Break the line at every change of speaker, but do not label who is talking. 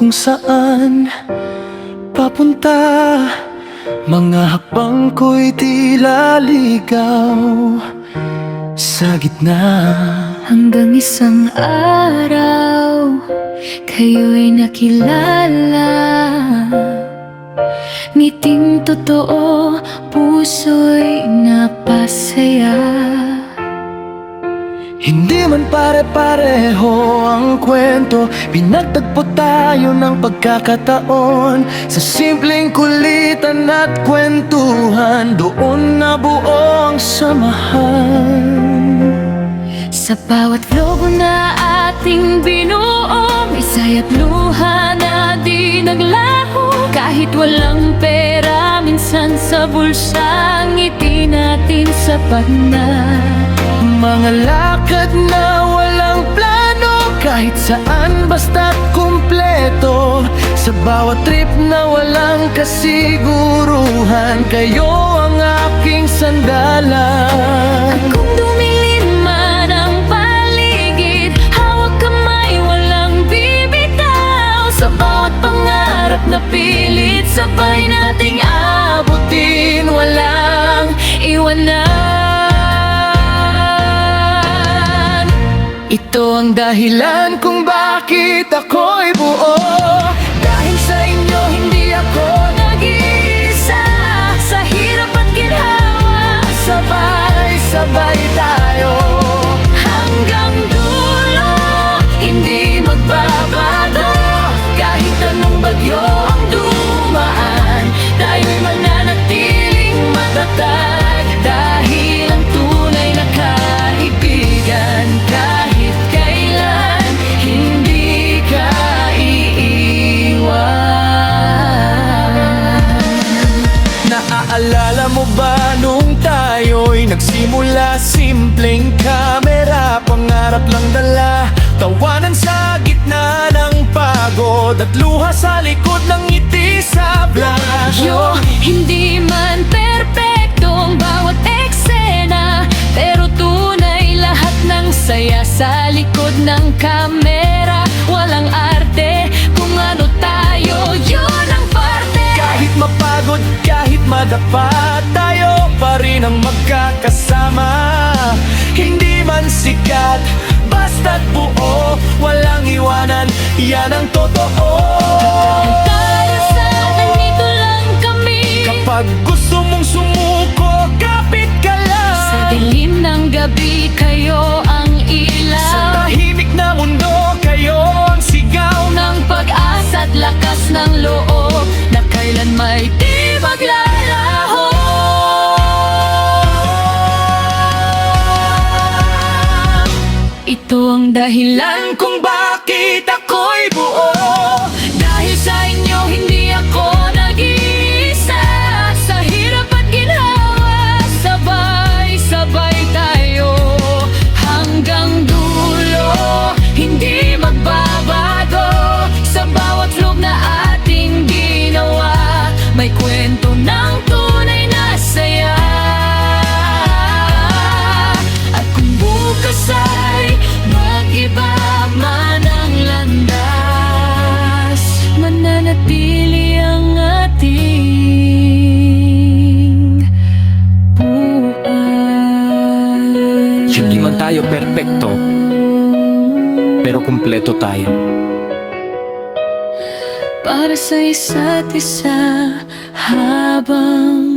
kung saan papunta. Mga hakbang ko'y tila ligaw sa gitna.
Hanggang isang araw kayo'y nakilala. Ngiting totoo, puso'y napasaya.
Hindi man pare-pareho ang kwento, pinagtagpo tayo ng pagkakataon. Sa simpleng kulitan at kwentuhan, doon nabuo ang samahan.
Sa bawat logo na ating binuo, may saya't luha na di naglaho. Kahit walang pera, minsan sa bulsa, ngiti natin sapat na.
Mga lakad na walang plano, kahit saan basta't kumpleto. Sa bawat trip na walang kasiguruhan, kayo ang aking sandalan.
At kung dumilim man ang paligid, hawak kamay walang bibitaw. Sa bawat pangarap na pilit, sabay nating abutin, walang iwanan.
Ito ang dahilan kung bakit ako'y buo. Dahil sa inyo hindi ako
Nag-iisa sa hirap at ginhawa,
sabay-sabay tayo.
hanggang dulo, hindi magbabago. Kahit anong bagyo ang dumaan, tayo'y mananatiling matatag. Dahil ang tunay na kaibigan, kahit kailan, hindi ka iiwan.
Naaalala mo ba nung tayo'y nagsimula? Simpleng kamera, pangarap lang dala. Tawanan sa gitna ng pagod at luha sa likod ng ngiti sa flash.
Yo, hindi man perpekto ang bawat eksena, pero tunay lahat ng saya sa likod ng kamera. Walang arte kung ano tayo, yun ang parte.
Kahit mapagod, kahit madapa, tayo pa rin ang magkakasama. Hindi man sikat, basta't buo, walang iwanan, yan ang totoo.
Tayo sa nandito lang kami,
Kapag gusto mong sumuko, kapit ka lang.
sa dilim ng gabi kayo ang
Sa
ilaw
tahimik na mundo, kayo ang sigaw
ng pag-asa at lakas ng loob na kailan may di maglalaho. Ito ang dahilan
kung bakit ako'y buo.
dahil sa inyo hindi ako nag-iisa. Sa hirap at ginhawa, sabay-sabay tayo hanggang dulo, hindi magbabago. Sa bawat vlog na ating ginawa, may kwento ng tunay na saya. At kung bukas ay mag-iba man ang landas, mananatili ang ating buhay.
Hindi man tayo perpekto, pero kumpleto tayo.
Para sa isa't isa habang